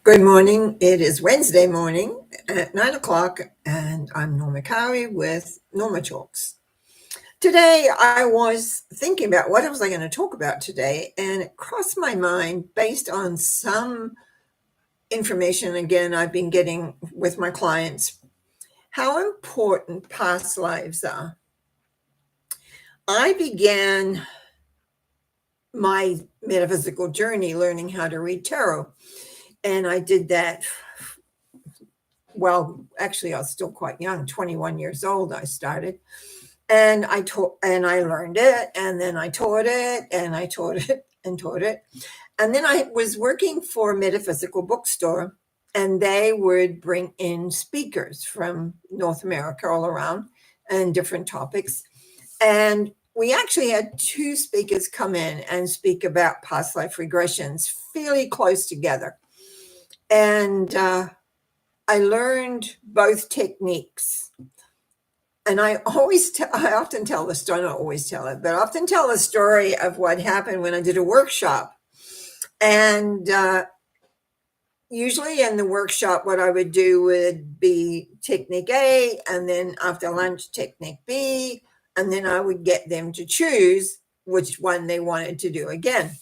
Good morning. It is Wednesday morning at 9 o'clock, and I'm Norma Cowie with Norma Talks. Today, I was thinking about what was I going to talk about today, and it crossed my mind based on some information, again, I've been getting with my clients, how important past lives are. I began my metaphysical journey learning how to read tarot, and I did that. Well, actually, I was still quite young, 21 years old, I started. And I learned it, and then I taught it, and I taught it, and taught it. And then I was working for a metaphysical bookstore, and they would bring in speakers from North America all around and different topics. And we actually had two speakers come in and speak about past life regressions, fairly close together. And I learned both techniques. And I often tell the story, not always tell it, but I often tell the story of what happened when I did a workshop. And usually in the workshop, what I would do would be technique A, and then after lunch, technique B, and then I would get them to choose which one they wanted to do again.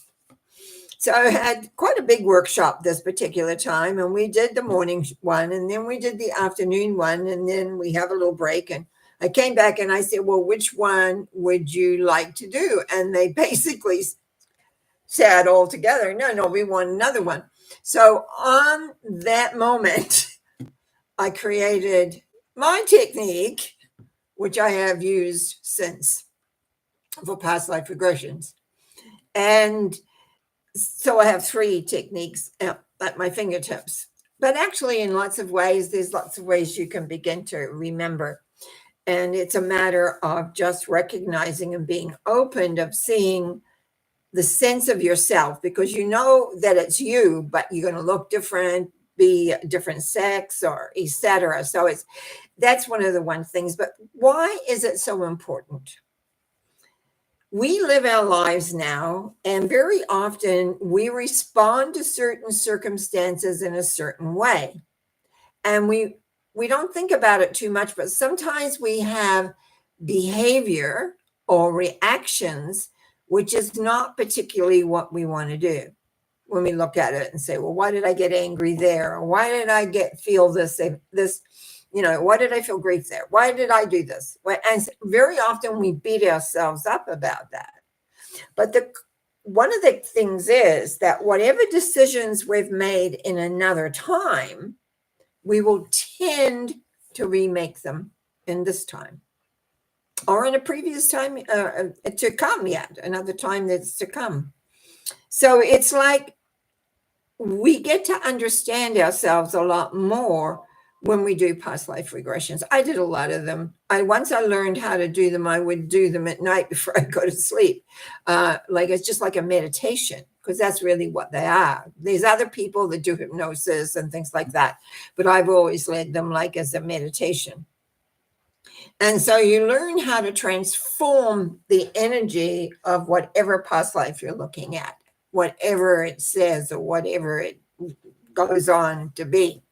So I had quite a big workshop this particular time, and we did the morning one, and then we did the afternoon one, and then we have a little break. And I came back and I said, well, which one would you like to do? And they basically said all together, no, we want another one. So on that moment, I created my technique, which I have used since for past life regressions. And so I have three techniques at my fingertips. But actually, in lots of ways, there's lots of ways you can begin to remember. And it's a matter of just recognizing and being open, of seeing the sense of yourself, because you know that it's you, but you're going to look different, be a different sex, or etc. So that's one of the things. But why is it so important? We live our lives now, and very often we respond to certain circumstances in a certain way. And we don't think about it too much, but sometimes we have behavior or reactions which is not particularly what we want to do. When we look at it and say, well, why did I get angry there? Or why did I feel this, why did I feel grief there? Why did I do this? And very often we beat ourselves up about that. But one of the things is that whatever decisions we've made in another time, we will tend to remake them in this time, or in a previous time to come yet, another time that's to come. So it's like we get to understand ourselves a lot more when we do past life regressions. I did a lot of them. Once I learned how to do them, I would do them at night before I go to sleep. It's just like a meditation, because that's really what they are. There's other people that do hypnosis and things like that, but I've always led them as a meditation. And so you learn how to transform the energy of whatever past life you're looking at, whatever it says or whatever it goes on to be.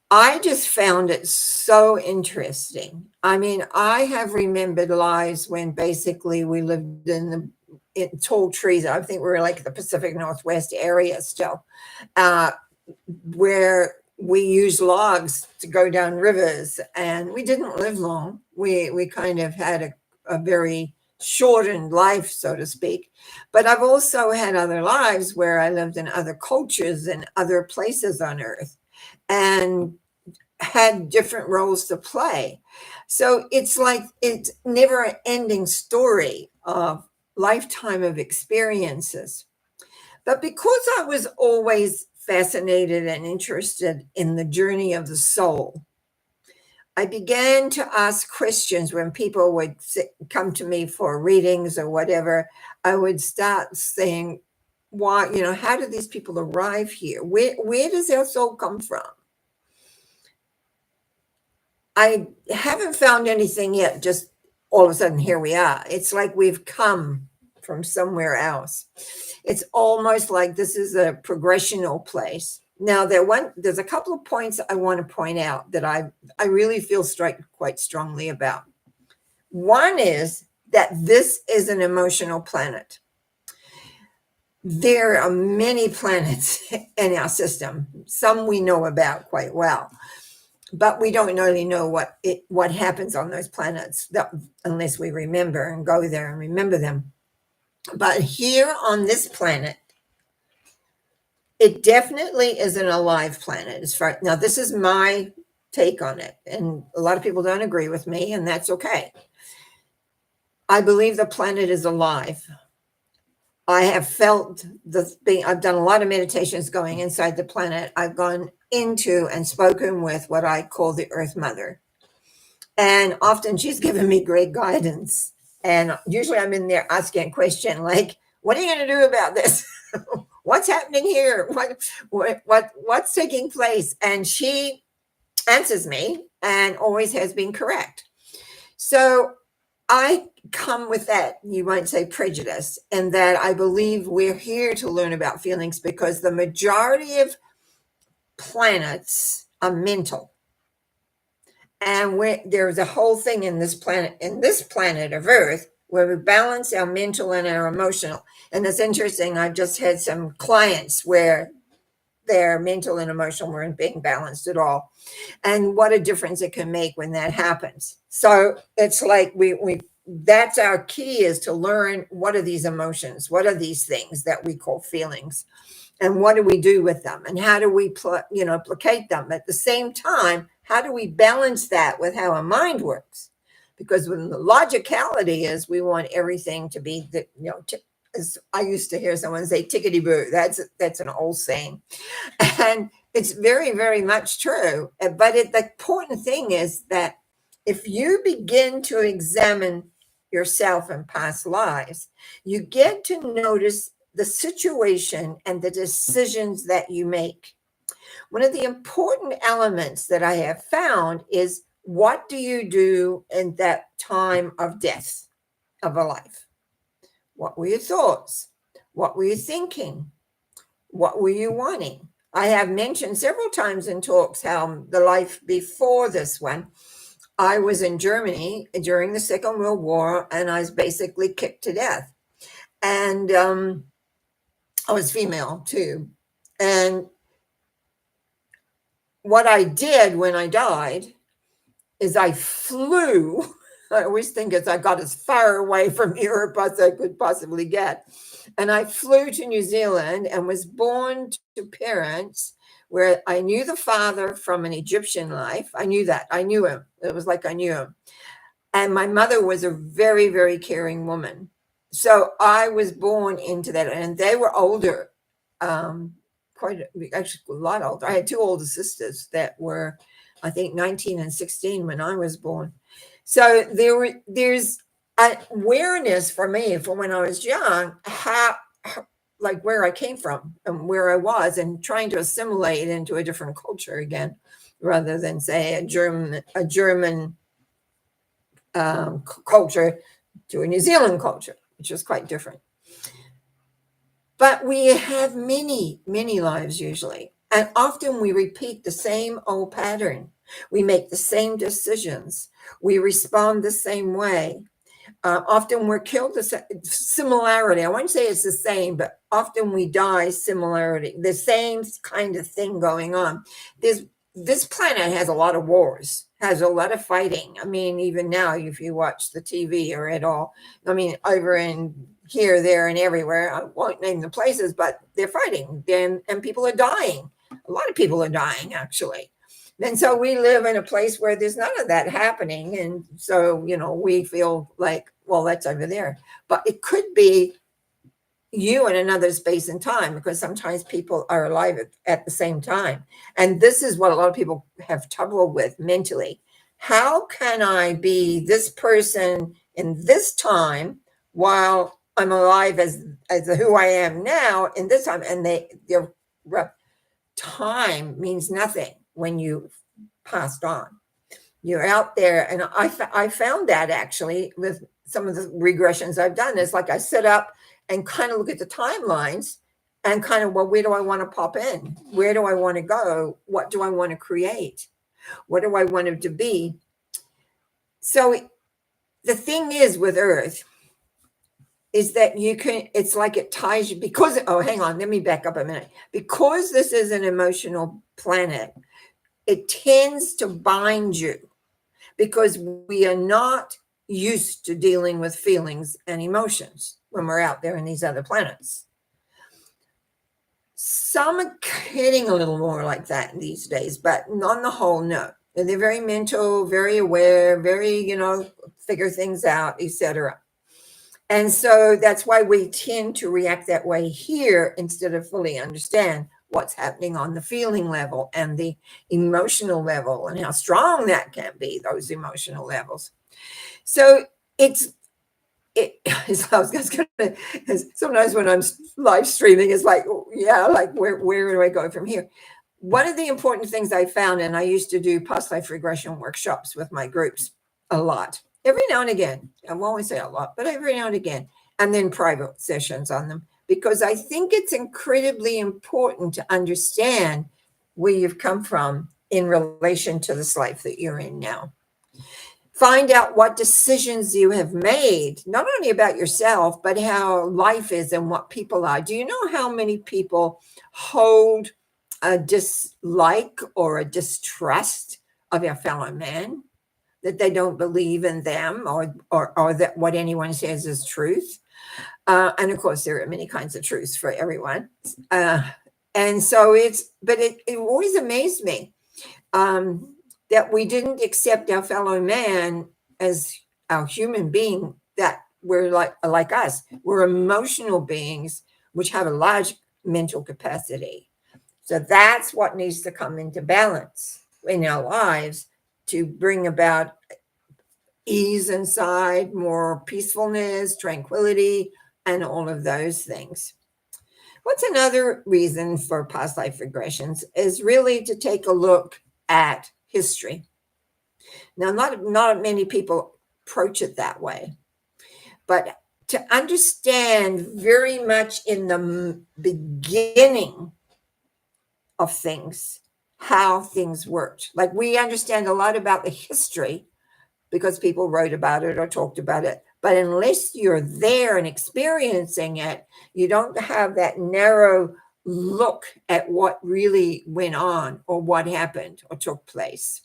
I just found it so interesting. I mean, I have remembered lives when basically we lived in tall trees. I think we were like the Pacific Northwest area still, where we used logs to go down rivers, and we didn't live long. We kind of had a very shortened life, so to speak. But I've also had other lives where I lived in other cultures and other places on Earth, and had different roles to play. So it's like it's never an ending story of lifetime of experiences. But because I was always fascinated and interested in the journey of the soul, I began to ask questions when people would come to me for readings or whatever. I would start saying, why, how do these people arrive here? Where does their soul come from? I haven't found anything yet. Just all of a sudden, here we are. It's like we've come from somewhere else. It's almost like this is a progressional place. Now, there's a couple of points I want to point out that I really feel quite strongly about. One is that this is an emotional planet. There are many planets in our system. Some we know about quite well, but we don't really know what happens on those planets unless we remember and go there and remember them. But here on this planet, it definitely is an alive planet. Now, this is my take on it, and a lot of people don't agree with me, and that's okay. I believe the planet is alive. I have felt I've done a lot of meditations going inside the planet. I've gone into and spoken with what I call the Earth Mother. And often she's given me great guidance. And usually I'm in there asking a question like, what are you going to do about this? What's happening here? What's taking place? And she answers me and always has been correct. So I come with that, you might say, prejudice, and that I believe we're here to learn about feelings because the majority of planets are mental. And there's a whole thing in this planet of Earth, where we balance our mental and our emotional. And it's interesting, I've just had some clients where their mental and emotional weren't being balanced at all. And what a difference it can make when that happens. So it's like that's our key, is to learn, what are these emotions? What are these things that we call feelings? And what do we do with them? And how do we placate them? At the same time, how do we balance that with how our mind works? Because when the logicality is, we want everything to be as I used to hear someone say, tickety boo. That's an old saying. And it's very, very much true. But the important thing is that if you begin to examine yourself in past lives, you get to notice the situation and the decisions that you make. One of the important elements that I have found is, what do you do in that time of death of a life? What were your thoughts? What were you thinking? What were you wanting? I have mentioned several times in talks how the life before this one, I was in Germany during the Second World War, and I was basically kicked to death. And I was female too. And what I did when I died is I flew. I always think I got as far away from Europe as I could possibly get. And I flew to New Zealand and was born to parents where I knew the father from an Egyptian life. I knew that. I knew him. It was like I knew him. And my mother was a very, very caring woman. So I was born into that. And they were older, actually a lot older. I had two older sisters that were, I think, 19 and 16 when I was born. So there's an awareness for me from when I was young, like where I came from and where I was, and trying to assimilate into a different culture again, rather than say a German culture to a New Zealand culture, which is quite different. But we have many, many lives usually, and often we repeat the same old pattern. We make the same decisions. We respond the same way. Often we're killed similarity. I won't say it's the same, but often we die similarity, the same kind of thing going on. This planet has a lot of wars, has a lot of fighting. I mean, even now, if you watch the TV or at all, I mean, over in here, there, and everywhere, I won't name the places, but they're fighting, and people are dying. A lot of people are dying, actually. And so we live in a place where there's none of that happening. And so, we feel like, well, that's over there. But it could be you in another space and time, because sometimes people are alive at the same time. And this is what a lot of people have trouble with mentally. How can I be this person in this time while I'm alive as who I am now in this time? And their time means nothing when you passed on. You're out there. And I found that actually with some of the regressions I've done. It's like I sit up and kind of look at the timelines, and kind of, well, where do I want to pop in? Where do I want to go? What do I want to create? What do I want it to be? So the thing is with Earth is that you can, it's like it ties you, because, oh, hang on, let me back up a minute. Because this is an emotional planet, it tends to bind you because we are not used to dealing with feelings and emotions when we're out there in these other planets. Some are getting a little more like that these days, but on the whole, no. And they're very mental, very aware, very, figure things out, etc. And so that's why we tend to react that way here instead of fully understand what's happening on the feeling level and the emotional level and how strong that can be, those emotional levels. So I was just gonna, sometimes when I'm live streaming, it's like, yeah, like where do I go from here? One of the important things I found, and I used to do past life regression workshops with my groups a lot, every now and again. I won't always say a lot, but every now and again, and then private sessions on them, because I think it's incredibly important to understand where you've come from in relation to this life that you're in now. Find out what decisions you have made, not only about yourself, but how life is and what people are. Do you know how many people hold a dislike or a distrust of your fellow man, that they don't believe in them or that what anyone says is truth? And of course, there are many kinds of truths for everyone. And so it always amazed me that we didn't accept our fellow man as our human being, that we're like us. We're emotional beings, which have a large mental capacity. So that's what needs to come into balance in our lives to bring about ease inside, more peacefulness, tranquility, and all of those things. What's another reason for past life regressions is really to take a look at history. Now, not many people approach it that way, but to understand very much in the beginning of things, how things worked. Like we understand a lot about the history because people wrote about it or talked about it. But unless you're there and experiencing it, you don't have that narrow look at what really went on or what happened or took place.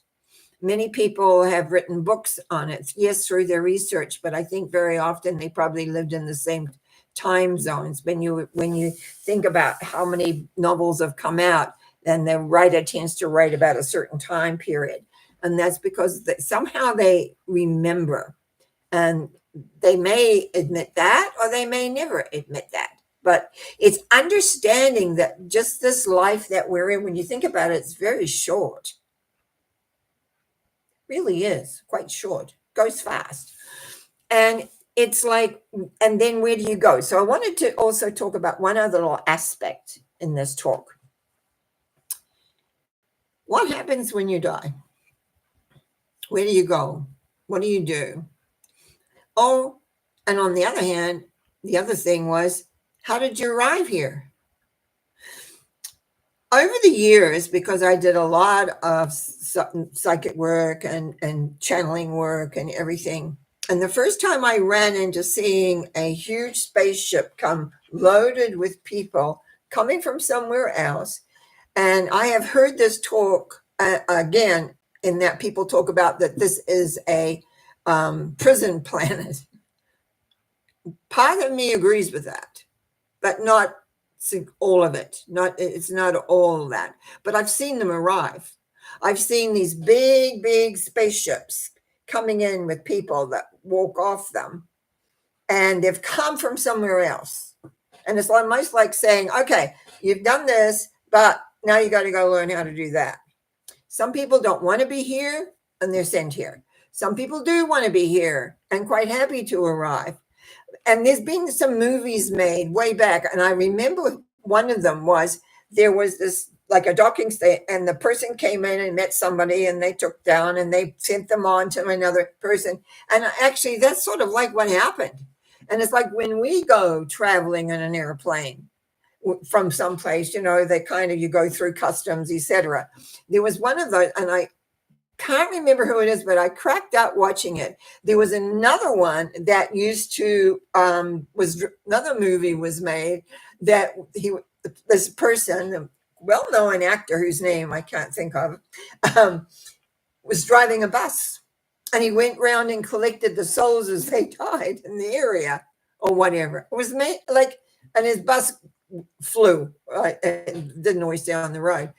Many people have written books on it, yes, through their research, but I think very often they probably lived in the same time zones. When you think about how many novels have come out, then the writer tends to write about a certain time period. And that's because somehow they remember. And they may admit that, or they may never admit that. But it's understanding that just this life that we're in, when you think about it, it's very short. It really is quite short. Goes fast. And it's like, and then where do you go? So I wanted to also talk about one other little aspect in this talk. What happens when you die? Where do you go? What do you do? Oh, and on the other hand, the other thing was, how did you arrive here? Over the years, because I did a lot of psychic work and channeling work and everything, and the first time I ran into seeing a huge spaceship come loaded with people coming from somewhere else, and I have heard this talk again, in that people talk about that this is a prison planet. Part of me agrees with that, but not all of it. It's not all of that. But I've seen them arrive. I've seen these big, big spaceships coming in with people that walk off them, and they've come from somewhere else. And it's almost like saying, okay, you've done this, but now you got to go learn how to do that. Some people don't want to be here, and they're sent here. Some people do want to be here and quite happy to arrive. And there's been some movies made way back, and I remember one of them was, there was this like a docking station, and the person came in and met somebody, and they took down and they sent them on to another person. And actually, that's sort of like what happened. And it's like when we go traveling in an airplane, from someplace, they kind of, you go through customs, etc. There was one of those, and I can't remember who it is, but I cracked out watching it. There was another one that used to, was another movie was made that this person, a well-known actor whose name I can't think of, was driving a bus, and he went around and collected the souls as they died in the area or whatever. It was made like, and his bus flew, and did noise down the road.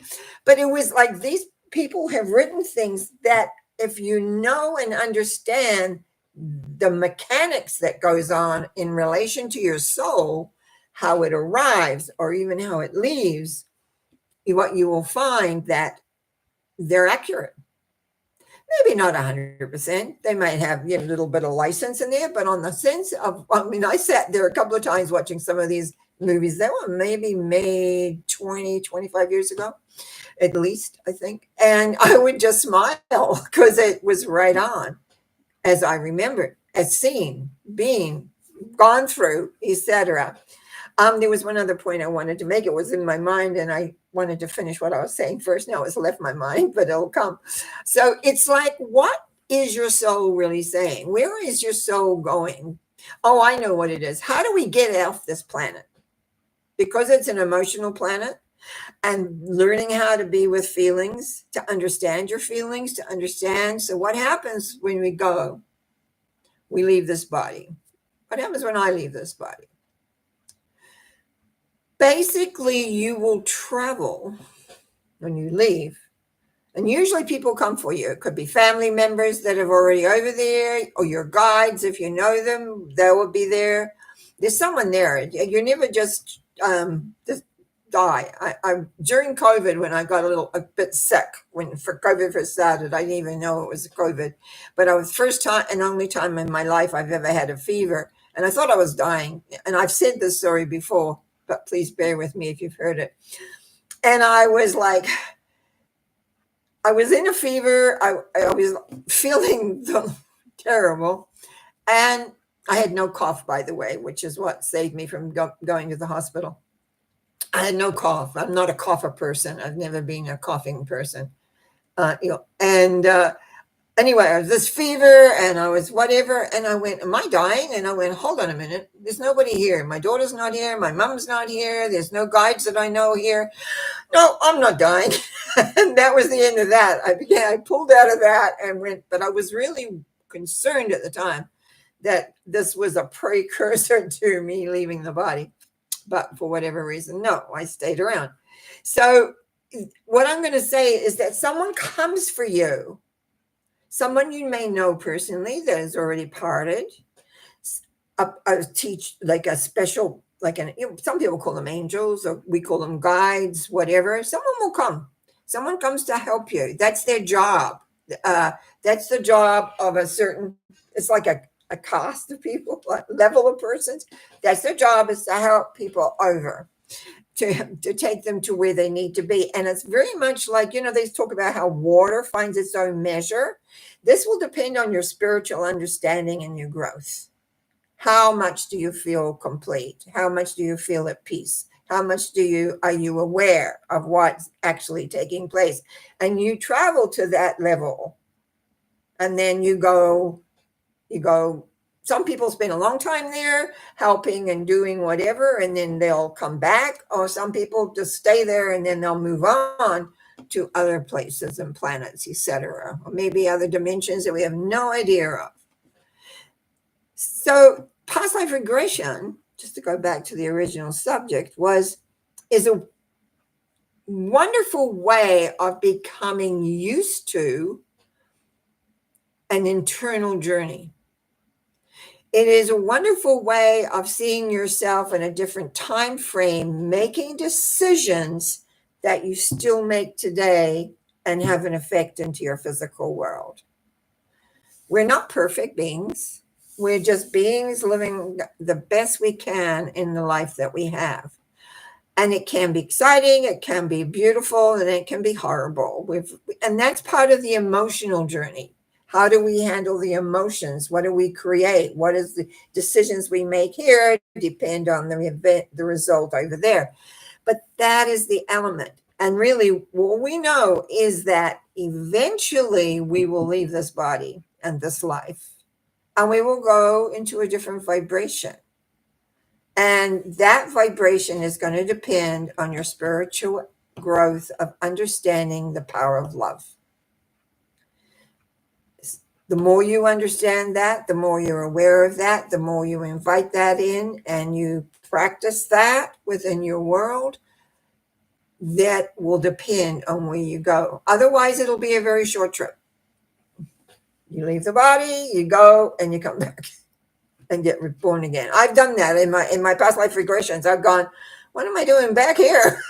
But it was like, these people have written things that if you know and understand the mechanics that goes on in relation to your soul, how it arrives or even how it leaves, what you will find that they're accurate. Maybe not 100%. They might have a little bit of license in there, but on the sense of, I sat there a couple of times watching some of these movies that were maybe made 20, 25 years ago, at least, I think. And I would just smile because it was right on, as I remembered, as seen, being, gone through, etc. There was one other point I wanted to make. It was in my mind, and I wanted to finish what I was saying first. Now it's left my mind, but it'll come. So it's like, what is your soul really saying? Where is your soul going? Oh, I know what it is. How do we get off this planet? Because it's an emotional planet, and learning how to be with feelings, to understand your feelings, to understand. So what happens when we go? We leave this body. What happens when I leave this body? Basically, you will travel when you leave, and usually people come for you. It could be family members that are already over there, or your guides, if you know them, they will be there. There's someone there. You're never just die. I during COVID, when I got a bit sick, when COVID first started, I didn't even know it was COVID, but I was first time and only time in my life I've ever had a fever, and I thought I was dying. And I've said this story before, but please bear with me if you've heard it. And I was like, I was in a fever. I was feeling terrible, and I had no cough, by the way, which is what saved me from going to the hospital. I had no cough. I'm not a cougher person. I've never been a coughing person. Anyway, I was this fever, and I was whatever, and I went, am I dying? And I went, hold on a minute. There's nobody here. My daughter's not here. My mom's not here. There's no guides that I know here. No, I'm not dying. And that was the end of that. I pulled out of that and went, but I was really concerned at the time that this was a precursor to me leaving the body. But for whatever reason, no, I stayed around. So what I'm going to say is that someone comes for you, someone you may know personally that has already parted, like a special, some people call them angels, or we call them guides, whatever. Someone will come. Someone comes to help you. That's their job. That's the job of a certain, it's like a caste of people, level of persons. That's their job, is to help people over, to take them to where they need to be. And it's very much like, they talk about how water finds its own measure. This will depend on your spiritual understanding and your growth. How much do you feel complete? How much do you feel at peace? How much are you aware of what's actually taking place? And you travel to that level, and then you go, some people spend a long time there helping and doing whatever, and then they'll come back, or some people just stay there and then they'll move on to other places and planets, etc., or maybe other dimensions that we have no idea of. So past life regression, just to go back to the original subject, is a wonderful way of becoming used to an internal journey. It is a wonderful way of seeing yourself in a different time frame, making decisions that you still make today and have an effect into your physical world. We're not perfect beings. We're just beings living the best we can in the life that we have. And it can be exciting, it can be beautiful, and it can be horrible. And that's part of the emotional journey. How do we handle the emotions? What do we create? What is the decisions we make here depend on the event, the result over there. But that is the element. And really, what we know is that eventually we will leave this body and this life, and we will go into a different vibration. And that vibration is going to depend on your spiritual growth of understanding the power of love. The more you understand that, the more you're aware of that, the more you invite that in and you practice that within your world, that will depend on where you go. Otherwise, it'll be a very short trip. You leave the body, you go, and you come back and get reborn again. I've done that in my past life regressions. I've gone, what am I doing back here?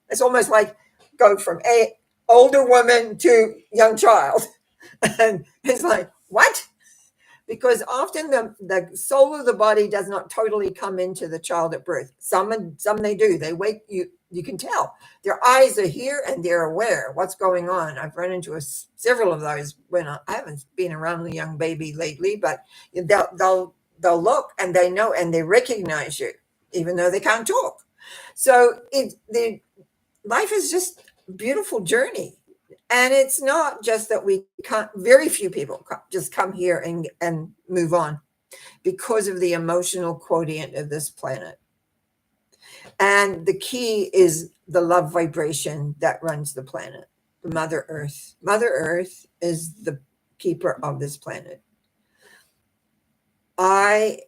It's almost like go from a older woman to young child. And it's like, what? Because often the soul of the body does not totally come into the child at birth. Some they do. They wake you. You can tell their eyes are here and they're aware what's going on. I've run into several of those when I haven't been around a young baby lately, but they'll look and they know and they recognize you, even though they can't talk. So the life is just a beautiful journey. And it's not just that we can't, very few people just come here and move on because of the emotional quotient of this planet. And the key is the love vibration that runs the planet, the Mother Earth. Mother Earth is the keeper of this planet. I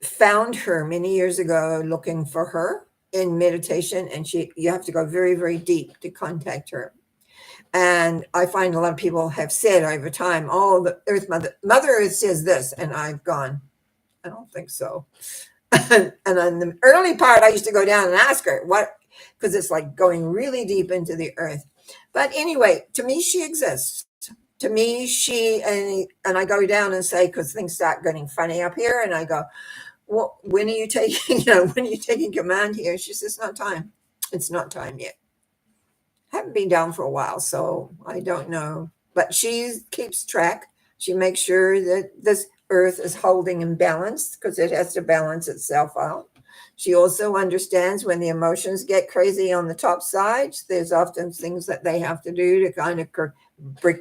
found her many years ago looking for her in meditation, and you have to go very, very deep to contact her. And I find a lot of people have said over time, oh, the Earth Mother Earth says this, and I've gone, I don't think so. And on the early part, I used to go down and ask her what, because it's like going really deep into the earth. But anyway, to me, she exists. To me, and I go down and say, because things start getting funny up here, and I go, well, when are you taking command here? She says, it's not time. It's not time yet. Haven't been down for a while, so I don't know. But she keeps track. She makes sure that this earth is holding in balance because it has to balance itself out. She also understands when the emotions get crazy on the top side, there's often things that they have to do to kind of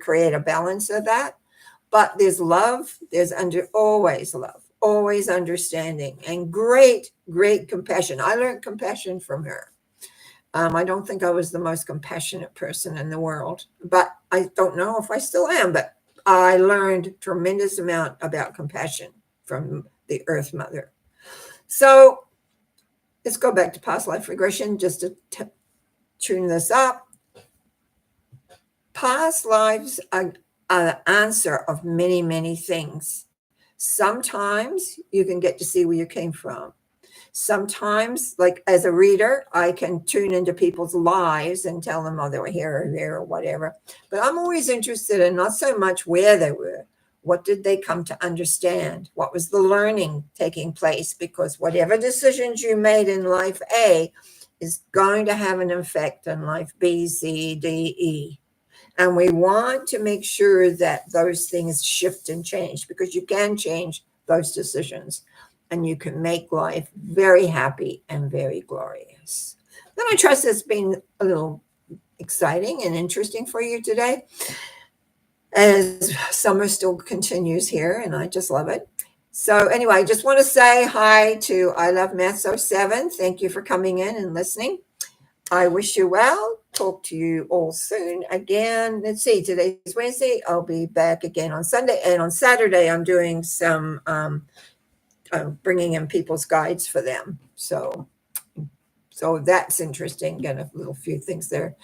create a balance of that. But there's love. There's always love, always understanding, and great, great compassion. I learned compassion from her. I don't think I was the most compassionate person in the world, but I don't know if I still am, but I learned tremendous amount about compassion from the Earth Mother. So let's go back to past life regression just to tune this up. Past lives are the answer of many, many things. Sometimes you can get to see where you came from. Sometimes, like as a reader, I can tune into people's lives and tell them, oh, they were here or there or whatever. But I'm always interested in not so much where they were. What did they come to understand? What was the learning taking place? Because whatever decisions you made in life A is going to have an effect on life B, C, D, E. And we want to make sure that those things shift and change, because you can change those decisions. And you can make life very happy and very glorious. Then I trust it's been a little exciting and interesting for you today, as summer still continues here, and I just love it. So anyway, I just want to say hi to I Love Maths 07. Thank you for coming in and listening. I wish you well. Talk to you all soon again. Let's see, today's Wednesday. I'll be back again on Sunday. And on Saturday, I'm doing some bringing in people's guides for them. So that's interesting. Got a little few things there.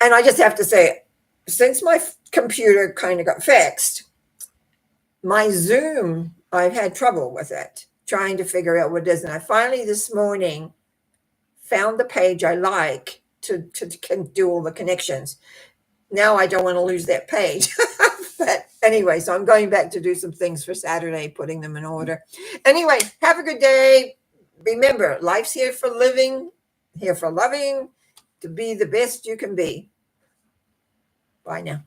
And I just have to say, since my computer kind of got fixed, my Zoom, I've had trouble with it, trying to figure out what it is. And I finally this morning found the page I like to do all the connections. Now I don't want to lose that page. But anyway, so I'm going back to do some things for Saturday, putting them in order. Anyway, have a good day. Remember, life's here for living, here for loving, to be the best you can be. Bye now.